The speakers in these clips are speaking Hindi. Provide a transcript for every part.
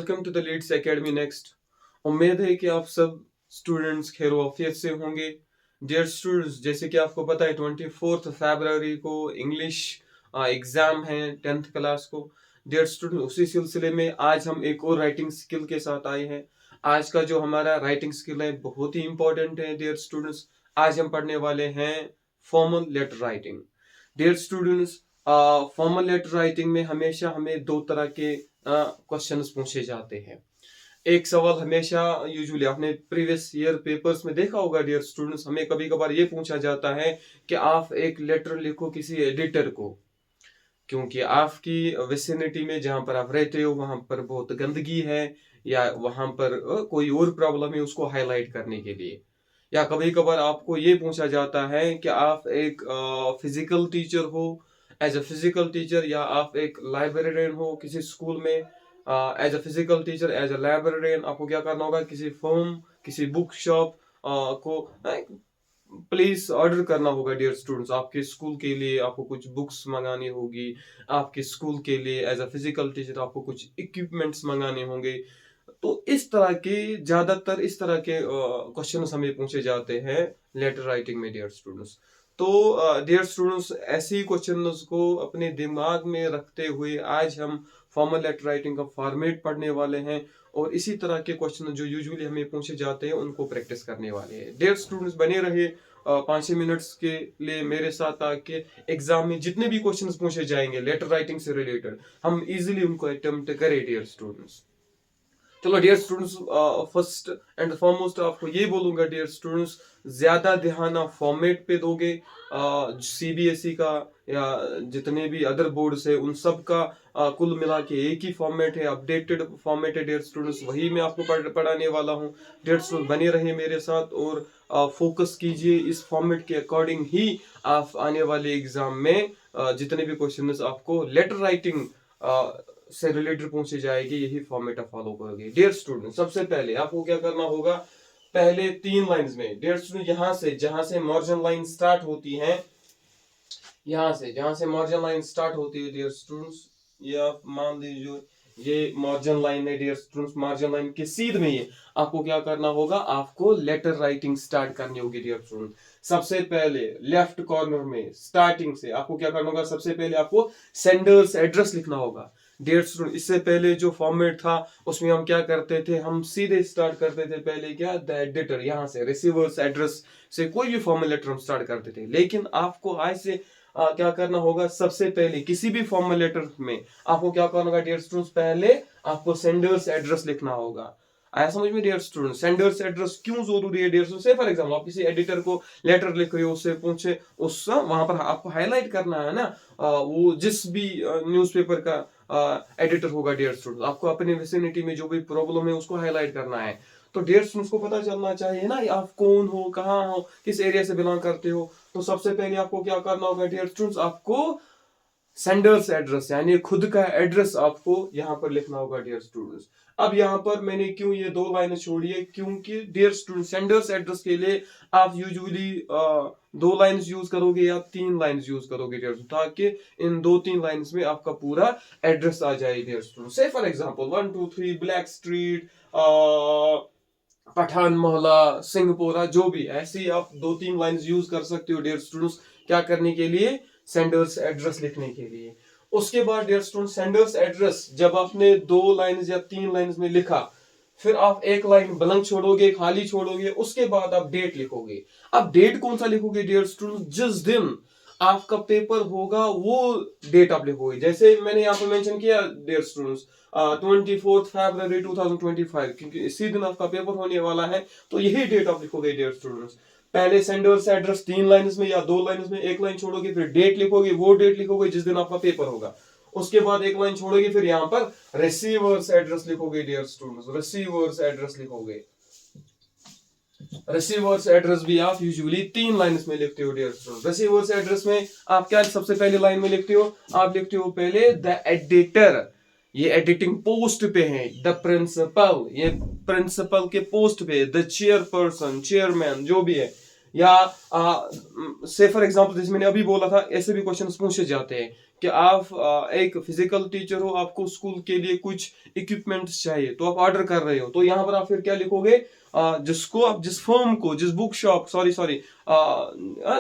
Welcome to the Leeds Academy next. उम्मीद है कि आप सब स्टूडेंट्स खैर आफियत से होंगे। डियर स्टूडेंट्स, जैसे कि आपको पता है 24 फरवरी को इंग्लिश एग्जाम है 10th क्लास को। डियर स्टूडेंट, उसी सिलसिले में आज हम एक और राइटिंग स्किल के साथ आए हैं। आज का जो हमारा राइटिंग स्किल है बहुत ही इंपॉर्टेंट है। डियर स्टूडेंट्स, आज हम पढ़ने वाले हैं formal letter writing. Dear students, formal letter writing में हमेशा हमें दो तरह के क्वेश्चंस पूछे जाते हैं। एक सवाल हमेशा यूजुअली आपने प्रीवियस ईयर पेपर्स में देखा होगा डियर स्टूडेंट्स, हमें कभी कभार ये पूछा जाता है कि आप एक लेटर लिखो किसी एडिटर को, क्योंकि आपकी विसिनिटी में जहां पर आप रहते हो वहां पर बहुत गंदगी है या वहां पर कोई और प्रॉब्लम है, उसको हाईलाइट करने के लिए। या कभी कभार आपको ये पूछा जाता है कि आप एक फिजिकल टीचर हो, एज अ फिजिकल टीचर, या आप एक लाइब्रेरियन हो किसी स्कूल में। As a physical teacher, as a librarian आपको क्या करना होगा, किसी फर्म, किसी बुक शॉप को प्लीज ऑर्डर करना होगा। डियर स्टूडेंट्स, आपके स्कूल के लिए आपको कुछ बुक्स मंगानी होगी, आपके स्कूल के लिए एज अ फिजिकल टीचर आपको कुछ इक्विपमेंट्स मंगाने होंगे। तो इस तरह के ज्यादातर इस तरह के क्वेश्चन हमें पूछे जाते हैं लेटर राइटिंग में डियर स्टूडेंट्स। तो डियर स्टूडेंट्स, ऐसे क्वेश्चंस को अपने दिमाग में रखते हुए आज हम फॉर्मल लेटर राइटिंग का फॉर्मेट पढ़ने वाले हैं और इसी तरह के क्वेश्चन जो यूजुअली हमें पूछे जाते हैं उनको प्रैक्टिस करने वाले हैं। डियर स्टूडेंट्स, बने रहे 5 मिनट्स के लिए मेरे साथ, ताकि एग्जाम में जितने भी क्वेश्चंस पूछे जाएंगे लेटर राइटिंग से रिलेटेड हम इजीली उनको अटेम्प्ट करें। डियर स्टूडेंट्स, चलो dear students, first and foremost आपको ये बोलूंगा डियर स्टूडेंट्स, ज्यादा ध्यान आप फॉर्मेट पे दोगे। सीबीएसई का या जितने भी अदर बोर्ड्स है उन सब का कुल मिला के एक ही फॉर्मेट है, अपडेटेड फॉर्मेट है डियर स्टूडेंट्स, वही मैं आपको पढ़ाने वाला हूँ। डियर स्टूडेंट्स, बने रहिए मेरे साथ और फोकस कीजिए। इस फॉर्मेट के अकॉर्डिंग ही आप आने वाले एग्जाम में जितने भी क्वेश्चन आपको लेटर राइटिंग से रिलेटेड पूछे जाएगी, यही फॉर्मेट आप फॉलो करोगे। डियर स्टूडेंट, सबसे पहले आपको क्या करना होगा, पहले 3 लाइंस में डियर स्टूडेंट यहां से जहां से मार्जिन लाइन स्टार्ट होती है, यहां से जहां से मार्जिन लाइन स्टार्ट होती है डियर स्टूडेंट्स, ये आप मान लीजिए ये मार्जिन लाइन है डियर स्टूडेंट्स। मार्जिन लाइन के सीध में ये आपको क्या करना होगा, आपको लेटर राइटिंग स्टार्ट करनी होगी डियर स्टूडेंट। सबसे पहले लेफ्ट कॉर्नर में स्टार्टिंग से आपको क्या करना होगा, सबसे पहले आपको सेंडर्स एड्रेस लिखना होगा। डियर स्टूडेंट, इससे पहले जो फॉर्मेट था उसमें हम क्या करते थे, हम सीधे स्टार्ट करते थे पहले क्या, द एडिटर, यहां से रिसीवर्स एड्रेस से कोई भी फॉर्मल लेटर हम स्टार्ट करते थे। लेकिन आपको आज से क्या करना होगा, सबसे पहले किसी भी फॉर्मल लेटर में आपको क्या करना होगा डियर स्टूडेंट्स, पहले आपको सेंडर्स एड्रेस लिखना होगा। आया समझ में डियर स्टूडेंट? सेंडर्स एड्रेस क्यों जरूरी है dear student? Say for example आप किसी एडिटर को लेटर लिख रहे हो, उससे पूछे, उस वहां पर आपको हाईलाइट करना है ना, वो जिस भी न्यूज़पेपर का एडिटर होगा डियर स्टूडेंट, आपको अपने विसिनिटी में जो भी प्रॉब्लम है उसको हाईलाइट करना है। तो डियर स्टूडेंट्स को पता चलना चाहिए ना आप कौन हो, कहाँ हो, किस एरिया से बिलोंग करते हो। तो सबसे पहले आपको क्या करना होगा डियर स्टूडेंट्स, आपको सेंडर्स एड्रेस यानी खुद का एड्रेस आपको यहां पर लिखना होगा डियर स्टूडेंट्स। अब यहां पर मैंने क्यों ये 2 लाइनें छोड़ी है, क्योंकि डियर स्टूडेंट सेंडर्स एड्रेस के लिए आप यूजुअली 2 लाइन्स यूज करोगे या 3 लाइन्स यूज करोगे डियर स्टूडेंट, ताकि इन 2-3 लाइन्स में आपका पूरा एड्रेस आ जाए dear student. Say for example 1 2 3 black street, Pathan Mohalla, Singhpora, जो भी ऐसी आप 2-3 लाइन्स यूज कर सकते हो डियर स्टूडेंट्स, क्या करने के लिए, सेंडर्स एड्रेस लिखने के लिए। उसके बाद डियर स्टूडेंट सेंडर्स एड्रेस जब आपने 2 लाइन्स या 3 लाइन्स में लिखा, फिर आप एक लाइन ब्लैंक छोड़ोगे, खाली छोड़ोगे, उसके बाद आप डेट लिखोगे। अब डेट कौन सा लिखोगे डियर स्टूडेंट, जिस दिन आपका पेपर होगा वो डेट आप लिखोगे। जैसे मैंने यहाँ पे मेंशन किया डियर स्टूडेंट्स 24 फरवरी 2025, क्योंकि इसी दिन आपका पेपर होने वाला है, तो यही डेट आप लिखोगे डियर स्टूडेंट्स। पहले सेंडर्स एड्रेस 3 लाइन्स में या 2 लाइन्स में, एक लाइन छोड़ोगे, फिर डेट लिखोगे, वो डेट लिखोगे जिस दिन आपका पेपर होगा। उसके बाद एक लाइन छोड़ोगे, फिर यहां पर रिसीवर्स एड्रेस लिखोगे डियर स्टूडेंट्स, रिसीवर्स एड्रेस लिखोगे। रिसीवर्स एड्रेस भी आप यूजुअली 3 लाइन्स में लिखते हो डियर स्टूडेंट्स। रिसीवर्स एड्रेस में आप क्या सबसे पहले लाइन में लिखते हो, आप लिखते हो पहले द एडिटर, ये एडिटिंग पोस्ट पे है, द प्रिंसिपल, ये प्रिंसिपल के पोस्ट पे, द चेयरपर्सन, चेयरमैन, जो भी है, या से फॉर एग्जांपल जैसे मैंने अभी बोला था, ऐसे भी क्वेश्चंस पूछे जाते हैं कि आप एक फिजिकल टीचर हो, आपको स्कूल के लिए कुछ इक्विपमेंट्स चाहिए, तो आप ऑर्डर कर रहे हो, तो यहाँ पर आप फिर क्या लिखोगे, जिसको आप जिस फर्म को, जिस बुक शॉप, सॉरी सॉरी,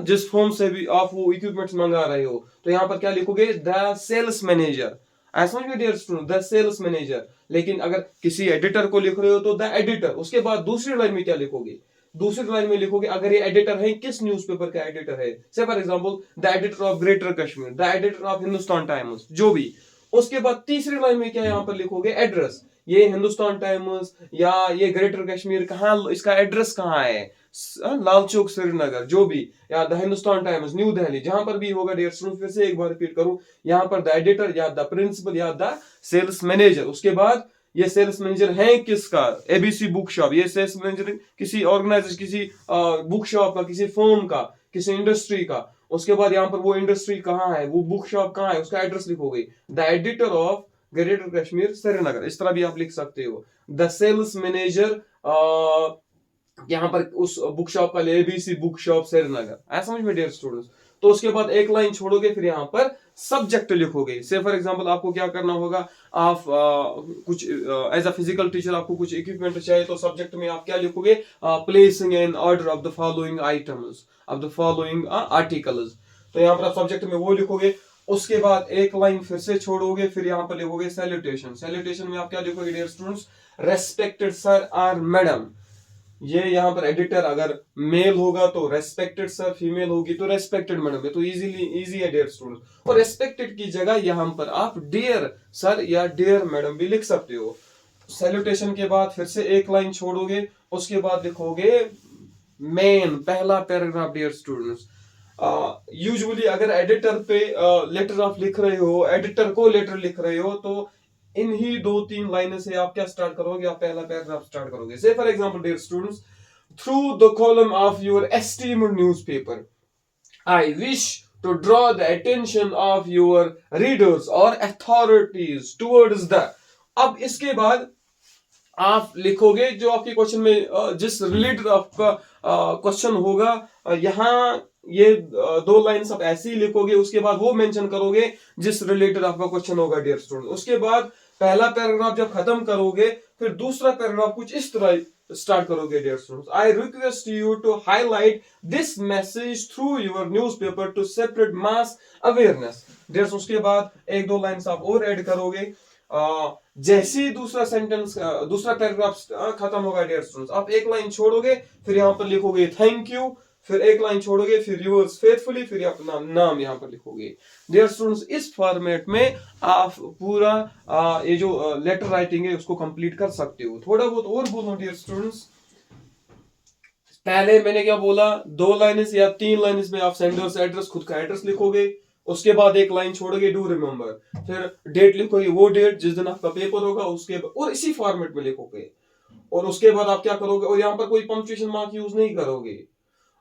जिस फर्म से भी आप वो इक्विपमेंट्स मंगा रहे हो, तो यहाँ पर क्या लिखोगे, द सेल्स मैनेजर। ऐसा समझ में dear student, the sales manager. लेकिन अगर किसी एडिटर को लिख रहे हो तो द एडिटर। उसके बाद दूसरी लाइन में क्या लिखोगे, दूसरी लाइन में लिखोगे अगर ये एडिटर है, किस न्यूज़पेपर का एडिटर है, से for example the editor of greater Kashmir, the editor of Hindustan times, जो भी। उसके बाद तीसरी लाइन में क्या यहाँ पर लिखोगे, एड्रेस। ये हिंदुस्तान टाइम्स या ये ग्रेटर कश्मीर कहाँ, इसका एड्रेस कहाँ है, लाल चौक श्रीनगर, जो भी, या the Hindustan times new Delhi, जहां पर भी होगा डियर स्टूडेंट। फिर से एक बार रिपीट करूं, यहाँ पर द एडिटर या द प्रिंसिपल या द सेल्स मैनेजर। उसके बाद ये सेल्स मैनेजर है किसका, एबीसी बुक शॉप। ये सेल्स मैनेजर किसी ऑर्गेनाइजेशन, किसी बुक शॉप का, किसी फर्म का, किसी इंडस्ट्री का। उसके बाद यहाँ पर वो इंडस्ट्री कहाँ है, वो बुक शॉप कहाँ है, उसका एड्रेस लिखोगे, the editor of greater Kashmir Srinagar. इस तरह भी आप लिख सकते हो, द सेल्स मैनेजर यहाँ पर उस बुक शॉप का एबीसी बुक शॉप श्रीनगर। ऐसा समझ में डियर स्टूडेंट्स। तो उसके बाद एक लाइन छोड़ोगे, फिर यहाँ पर सब्जेक्ट लिखोगे। से फॉर एग्जांपल आपको क्या करना होगा, आप कुछ एज अ फिजिकल टीचर आपको कुछ इक्विपमेंट चाहिए, तो सब्जेक्ट में आप क्या लिखोगे, placing in order of the following items, of the following articles. तो यहाँ पर आप सब्जेक्ट में वो लिखोगे। उसके बाद एक लाइन फिर से छोड़ोगे, फिर यहाँ पर लिखोगे सैल्यूटेशन। सैल्यूटेशन में आप क्या लिखोगे डियर स्टूडेंट्स, रेस्पेक्टेड सर और मैडम। ये यहाँ पर एडिटर अगर मेल होगा तो रेस्पेक्टेड सर, फीमेल होगी तो रेस्पेक्टेड मैडम है, तो इजी है डियर स्टूडेंट। और रेस्पेक्टेड की जगह यहाँ पर आप डियर सर या डियर मैडम भी लिख सकते हो। सैल्यूटेशन के बाद फिर से एक लाइन छोड़ोगे, उसके बाद लिखोगे मेन, पहला पैराग्राफ डियर स्टूडेंट्स। यूजुअली अगर एडिटर पे लेटर आप लिख रहे हो, एडिटर को लेटर लिख रहे हो, तो इन ही 2-3 लाइनों से आप क्या स्टार्ट करोगे, आप पहला पैराग्राफ स्टार्ट करोगे। Say for example dear students, through the column of your esteemed newspaper I wish to draw the attention of your readers और अथॉरिटीज टुवर्ड्स द। अब इसके बाद आप लिखोगे जो आपके क्वेश्चन में जिस रिलेटेड आपका क्वेश्चन होगा, यहाँ ये 2 लाइन्स आप ऐसे ही लिखोगे। उसके बाद वो मेंशन करोगे जिस रिलेटेड आपका क्वेश्चन होगा डियर स्टूडेंट। उसके बाद पहला पैराग्राफ जब खत्म करोगे, फिर दूसरा पैराग्राफ कुछ इस तरह स्टार्ट करोगे dear students. I request you to highlight this message through your newspaper to separate mass awareness dear. उसके बाद 1-2 लाइन्स आप और ऐड करोगे। जैसे ही दूसरा सेंटेंस, दूसरा पैराग्राफ खत्म होगा डियर स्टूडेंट्स, आप एक लाइन छोड़ोगे, फिर यहाँ पर लिखोगे थैंक यू, फिर एक लाइन छोड़ोगे, फिर योर्स फेथफुली, फिर अपना नाम यहाँ पर लिखोगे डियर स्टूडेंट्स। इस फॉर्मेट में आप पूरा ये जो लेटर राइटिंग है उसको कंप्लीट कर सकते हो। थोड़ा बहुत और बोलो डियर स्टूडेंट्स। पहले मैंने क्या बोला, 2 लाइन्स या 3 लाइन्स में आप सेंडर्स एड्रेस, खुद का एड्रेस लिखोगे। उसके बाद एक लाइन छोड़ोगे, डू रिमेंबर, फिर डेट लिखोगे, वो डेट जिस दिन आपका पेपर होगा उसके, और इसी फॉर्मेट में लिखोगे। और उसके बाद आप क्या करोगे, और यहाँ पर कोई पंक्चुएशन मार्क यूज नहीं करोगे।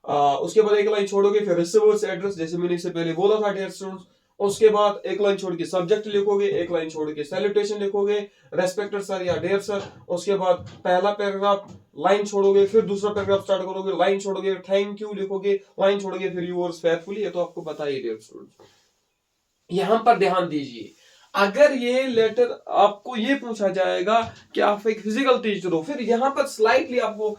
उसके बाद एक लाइन छोड़ोगे, फिर रिसीवर्स एड्रेस जैसे मैंने इससे पहले बोला था डियर स्टूडेंट्स। उसके बाद एक लाइन छोड़ के सब्जेक्ट लिखोगे, एक लाइन छोड़ के सैल्यूटेशन लिखोगे, रेस्पेक्टेड सर या डियर सर। उसके बाद पहला पैराग्राफ लाइन छोड़ोगे, फिर दूसरा पैराग्राफ स्टार्ट करोगे, लाइन छोड़ोगे, थैंक यू लिखोगे, लाइन छोड़ोगे, फिर योर्स फेयरफुली। ये तो आपको पता ही डियर स्टूडेंट्स। यहां पर ध्यान दीजिए, अगर ये लेटर आपको ये पूछा जाएगा कि आप एक फिजिकल टीचर हो, फिर यहाँ पर स्लाइटली आपको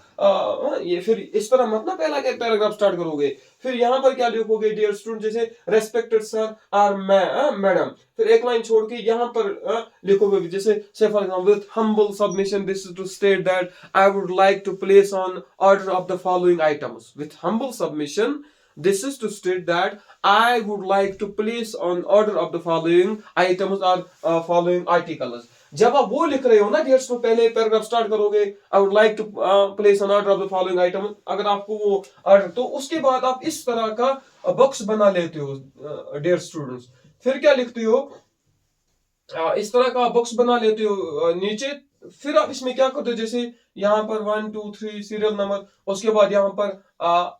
ये फिर इस तरह मत ना पहला पैराग्राफ स्टार्ट करोगे। फिर यहाँ पर क्या लिखोगे डियर स्टूडेंट, जैसे रेस्पेक्टेड सर और मैडम, फिर एक लाइन छोड़ के यहाँ पर लिखोगे जैसे say for example, with humble submission this is to state that I would like to place on order of the following items. With humble submission this is to state that I would like to place on order of the following items or following articles। जब आप वो लिख रहे हो ना डियर स्टूडेंट, पहले पैराग्राफ स्टार्ट करोगे, I would like to place on order of the following items, अगर आपको वो ऑर्डर, तो उसके बाद आप इस तरह का बॉक्स बना लेते हो डियर स्टूडेंट्स। फिर क्या लिखते हो, इस तरह का बॉक्स बना लेते हो नीचे। फिर आप इसमें क्या करते हो, जैसे यहाँ पर 1 2 3 सीरियल नंबर, उसके बाद यहाँ पर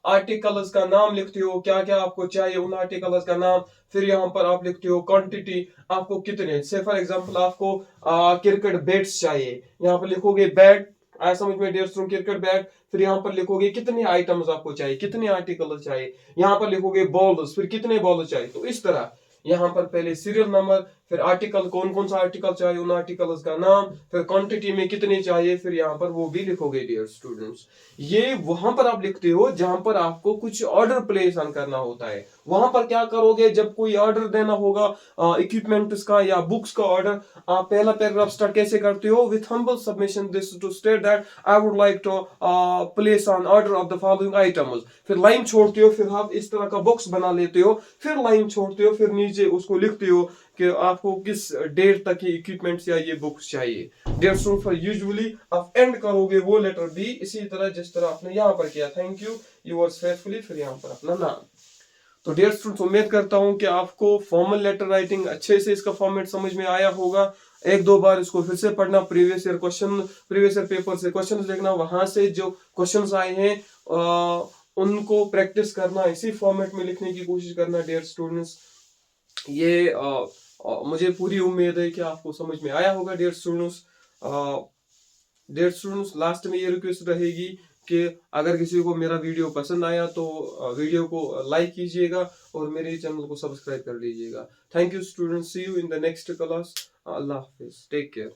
आर्टिकल्स का नाम लिखते हो, क्या क्या आपको चाहिए उन आर्टिकल्स का नाम। फिर यहाँ पर आप लिखते हो क्वांटिटी, आपको कितने, से फॉर एग्जांपल आपको क्रिकेट बैट्स चाहिए, यहाँ पर लिखोगे बैट आया समझ में डियर स्टूडेंट? क्रिकेट बैट, फिर यहाँ पर लिखोगे कितने आइटम्स आपको चाहिए, कितने आर्टिकल चाहिए, यहाँ पर लिखोगे बॉल्स, फिर कितने बॉल चाहिए। तो इस तरह यहाँ पर पहले सीरियल नंबर, फिर आर्टिकल, कौन कौन सा आर्टिकल चाहिए, उन आर्टिकल्स का नाम, फिर क्वांटिटी में कितने चाहिए, फिर यहाँ पर वो भी लिखोगे डियर स्टूडेंट्स। ये वहां पर आप लिखते हो जहां पर आपको कुछ ऑर्डर प्लेस ऑन करना होता है। वहां पर क्या करोगे, जब कोई ऑर्डर देना होगा इक्विपमेंट्स का या बुक्स का ऑर्डर, आप पहला पैराग्राफ स्टार्ट कैसे करते हो, with humble submission this to state that I would like to place on order of the following items, फिर लाइन छोड़ते हो, फिर आप इस तरह का बॉक्स बना लेते हो, फिर लाइन छोड़ते हो, फिर नीचे उसको लिखते हो कि आपको किस डेट तक ये इक्विपमेंट्स या ये बुक्स चाहिए। डेयर स्टूडेंट, फॉर यूजुअली आप एंड करोगे वो लेटर भी इसी तरह जिस तरह आपने यहाँ पर किया, थैंक यू, यूअर्स फेथफुली, फिर यहाँ पर अपना नाम। तो डियर स्टूडेंट्स, उम्मीद करता हूं कि आपको फॉर्मल लेटर राइटिंग अच्छे से इसका फॉर्मेट समझ में आया होगा। एक दो बार इसको फिर से पढ़ना, previous year question, previous year paper से क्वेश्चन देखना, वहां से जो क्वेश्चंस आए हैं उनको प्रैक्टिस करना, इसी फॉर्मेट में लिखने की कोशिश करना डियर स्टूडेंट्स। ये मुझे पूरी उम्मीद है कि आपको समझ में आया होगा dear students. Dear students, last में ये रिक्वेस्ट रहेगी कि अगर किसी को मेरा वीडियो पसंद आया तो वीडियो को लाइक कीजिएगा और मेरे चैनल को सब्सक्राइब कर लीजिएगा। Thank you students, see you in the next class. अल्लाह हाफिज, टेक केयर।